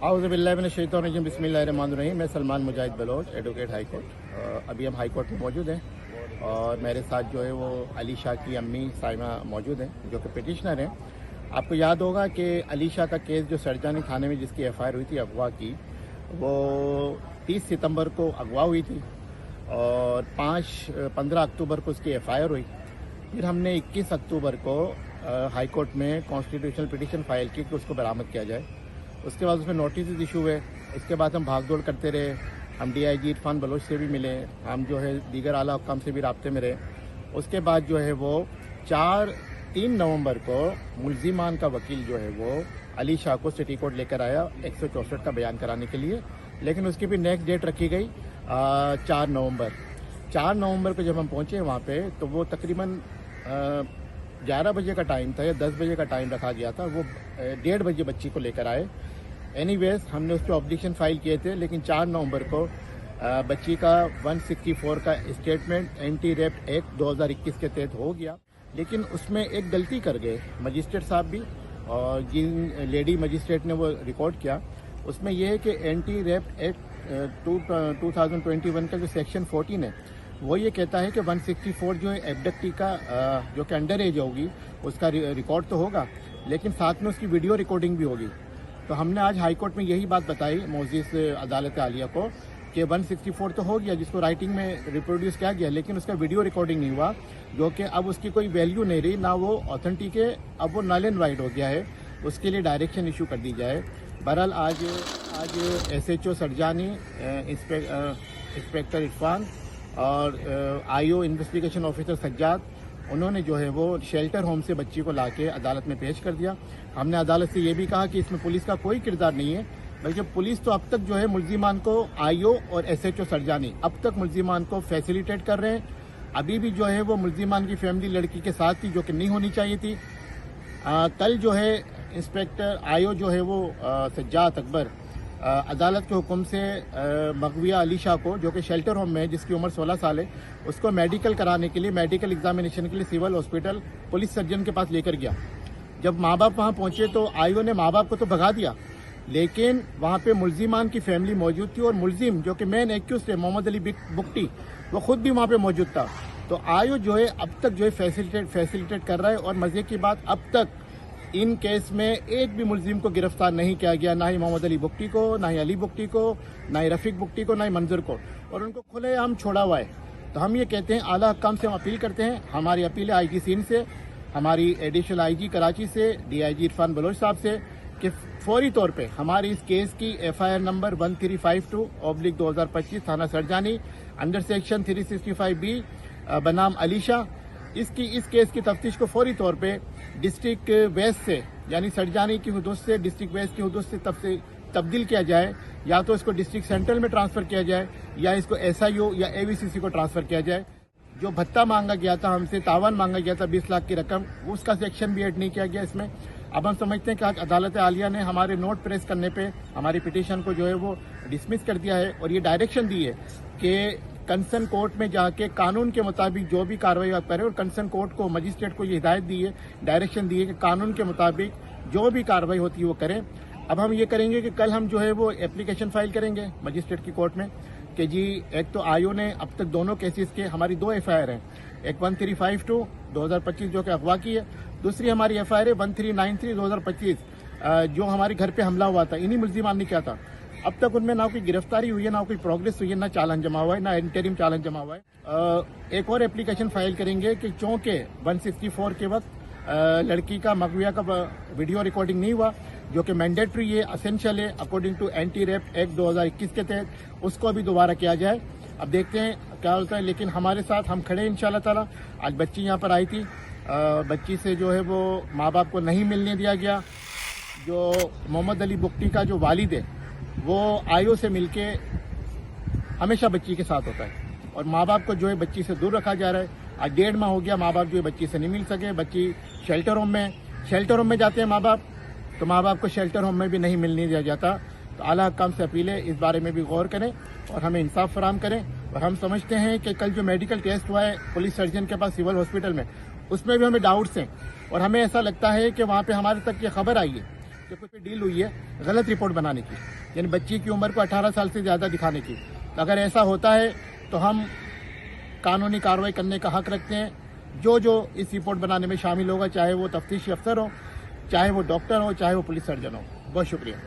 औज़ुबिल्लाहिमिनश्शैतानिर्रजीम बिस्मिल्लाहिर्रहमानिर्रहीम। मैं सलमान मुजाहिद Bloch, advocate high court. अभी हम हाई कोर्ट में मौजूद हैं और मेरे साथ जो है वो अली शाह की अम्मी साइमा मौजूद हैं जो कि पिटिशनर हैं। आपको याद होगा कि अली शाह का केस जो सरजानी थाने में जिसकी एफआईआर हुई थी अगवा की, वो 30 सितंबर को अगवा हुई थी और 15 अक्टूबर को उसकी एफआईआर हुई। फिर हमने 21 अक्टूबर को हाई कोर्ट में कॉन्स्टिट्यूशनल पिटीशन फाइल की कि उसको बरामद किया जाए। उसके बाद उसमें नोटिस इशू हुए। इसके बाद हम भागदौड़ करते रहे। हम डीआईजी इरफान बलोच से भी मिले, हम जो है दीगर आला हुक्काम से भी राब्ते में रहे। उसके बाद जो है वो 3 नवंबर को मुल्जिमान का वकील जो है वो अली शाह को सिटी कोर्ट लेकर आया 164 का बयान कराने के लिए, लेकिन उसकी भी नेक्स्ट डेट रखी गई 4 नवंबर। 4 नवंबर को जब हम पहुंचे वहाँ पे तो वो तकरीबन 11 बजे का टाइम था या 10 बजे का टाइम रखा गया था। वो 1:30 बजे बच्ची को लेकर आए। एनीवेज हमने उस पर ऑब्जेक्शन फाइल किए थे, लेकिन 4 नवंबर को बच्ची का 164 का स्टेटमेंट एंटी रेप एक्ट 2021 के तहत हो गया। लेकिन उसमें एक गलती कर गए मजिस्ट्रेट साहब भी, और जिन लेडी मजिस्ट्रेट ने वो रिकॉर्ड किया उसमें यह है कि एंटी रेप एक्ट 2021 का जो सेक्शन 14 है वो ये कहता है कि 164 जो है एबडक्टी का जो कि अंडर एज होगी उसका रिकॉर्ड तो होगा, लेकिन साथ में उसकी वीडियो रिकॉर्डिंग भी होगी। तो हमने आज हाई कोर्ट में यही बात बताई मोअज़्ज़िज़ अदालत आलिया को कि 164 तो हो गया जिसको राइटिंग में रिप्रोड्यूस किया गया, लेकिन उसका वीडियो रिकॉर्डिंग नहीं हुआ, जो कि अब उसकी कोई वैल्यू नहीं रही, ना वो ऑथेंटिक है, अब वो नल एंड वाइड हो गया है। उसके लिए डायरेक्शन इशू कर दी जाए। बहरहाल आज SHO सरजानी, इंस्पेक्टर इरफान और IO इन्वेस्टिगेशन ऑफिसर सज्जाद, उन्होंने जो है वो शेल्टर होम से बच्ची को लाके अदालत में पेश कर दिया। हमने अदालत से ये भी कहा कि इसमें पुलिस का कोई किरदार नहीं है, बल्कि पुलिस तो अब तक जो है मुल्जिमान को IO और SHO सरजानी अब तक मुल्जिमान को फैसिलिटेट कर रहे हैं। अभी भी जो है वो मुल्जिमान की फैमिली लड़की के साथ थी, जो कि नहीं होनी चाहिए थी। कल जो है इंस्पेक्टर IO जो है वो सज्जाद अकबर अदालत के हुक्म से मगविया अली शाह को, जो कि शेल्टर होम में है, जिसकी उम्र 16 साल है, उसको मेडिकल कराने के लिए, मेडिकल एग्जामिनेशन के लिए सिविल हॉस्पिटल पुलिस सर्जन के पास लेकर गया। जब माँ बाप वहाँ पहुंचे तो IO ने माँ बाप को तो भगा दिया, लेकिन वहाँ पे मुल्जिमान की फैमिली मौजूद थी और मुल्जिम जो कि मेन एक्यूज थे मोहम्मद अली बुगटी, वो खुद भी वहाँ पे मौजूद था। तो IO जो है अब तक जो है फैसिलिटेट कर रहा है। और मजे की बात, अब तक इन केस में एक भी मुल्जिम को गिरफ्तार नहीं किया गया, ना ही मोहम्मद अली बुगटी को, ना ही अली बुगटी को, ना ही रफीक बुगटी को, ना ही मंजर को, और उनको खुलेआम छोड़ा हुआ है। तो हम ये कहते हैं, आला हुक्काम से हम अपील करते हैं, हमारी अपील है IG सिंध से, हमारी एडिशनल IG कराची से, DIG इरफान बलोच साहब से, कि फौरी तौर पे हमारी इस केस की FIR नंबर 1352/2025 थाना सरजानी अंडर सेक्शन 365B बनाम अली शाह, इस केस की तफ्तीश को फौरी तौर पे डिस्ट्रिक्ट वेस्ट से, यानी सरजानी की हुदूद से डिस्ट्रिक्ट वेस्ट की हुदूद से तब्दील किया जाए, या तो इसको डिस्ट्रिक्ट सेंट्रल में ट्रांसफर किया जाए या इसको SIO या AVCC को ट्रांसफर किया जाए। जो भत्ता मांगा गया था हमसे, तावान मांगा गया था 20 लाख की रकम, उसका सेक्शन भी ऐड नहीं किया गया इसमें। अब हम समझते हैं कि आज अदालत आलिया ने हमारे नोट प्रेस करने पे हमारी पिटीशन को जो है वो डिसमिस कर दिया है और ये डायरेक्शन दी है कि कंसर्न कोर्ट में जाके कानून के मुताबिक जो भी कार्रवाई आप करें, और कंसर्न कोर्ट को, मजिस्ट्रेट को ये हिदायत दी है, डायरेक्शन दी है कि कानून के मुताबिक जो भी कार्रवाई होती है वो करें। अब हम ये करेंगे कि कल हम जो है वो एप्लीकेशन फाइल करेंगे मजिस्ट्रेट की कोर्ट में कि जी, एक तो IO ने अब तक दोनों केसेस के हमारी 2 FIR हैं, एक 1352/2025 जो कि अगवा की है, दूसरी हमारी FIR है 1393/2025 जो हमारे घर पे हमला हुआ था, इन्हीं मुल्जिमान ने किया था। अब तक उनमें ना कोई गिरफ्तारी हुई है, ना कोई प्रोग्रेस हुई है, ना चालान जमा हुआ है, ना इंटरिम चालान जमा हुआ है। एक और एप्लीकेशन फाइल करेंगे कि चूंकि 164 के वक्त लड़की का मगविया का वीडियो रिकॉर्डिंग नहीं हुआ, जो कि मैंडेटरी है, असेंशियल है according to anti rape act 2021 के तहत, उसको अभी दोबारा किया जाए। अब देखते हैं क्या होता है, लेकिन हमारे साथ हम खड़े हैं इंशाल्लाह ताला। आज बच्ची यहाँ पर आई थी, बच्ची से जो है वो माँ बाप को नहीं मिलने दिया गया। जो मोहम्मद अली बुगटी का जो वालिद है वो IO से मिलके हमेशा बच्ची के साथ होता है, और माँ बाप को जो है बच्ची से दूर रखा जा रहा है। आज 1.5 माह हो गया माँ बाप जो है बच्ची से नहीं मिल सके। बच्ची शेल्टर होम में जाते हैं माँ बाप, तो माँ बाप को शेल्टर होम में भी नहीं मिलने दिया जाता। तो आला हुक्काम से अपील है, इस बारे में भी गौर करें और हमें इंसाफ फराहम करें। और हम समझते हैं कि कल जो मेडिकल टेस्ट हुआ है पुलिस सर्जन के पास सिविल हॉस्पिटल में, उसमें भी हमें डाउट्स हैं, और हमें ऐसा लगता है कि वहाँ पे हमारे तक ये खबर आई है देखो पे डील हुई है गलत रिपोर्ट बनाने की, यानी बच्ची की उम्र को 18 साल से ज़्यादा दिखाने की। अगर ऐसा होता है तो हम कानूनी कार्रवाई करने का हक रखते हैं। जो इस रिपोर्ट बनाने में शामिल होगा, चाहे वो तफ्तीशी अफसर हो, चाहे वो डॉक्टर हो, चाहे वो पुलिस सर्जन हो। बहुत शुक्रिया।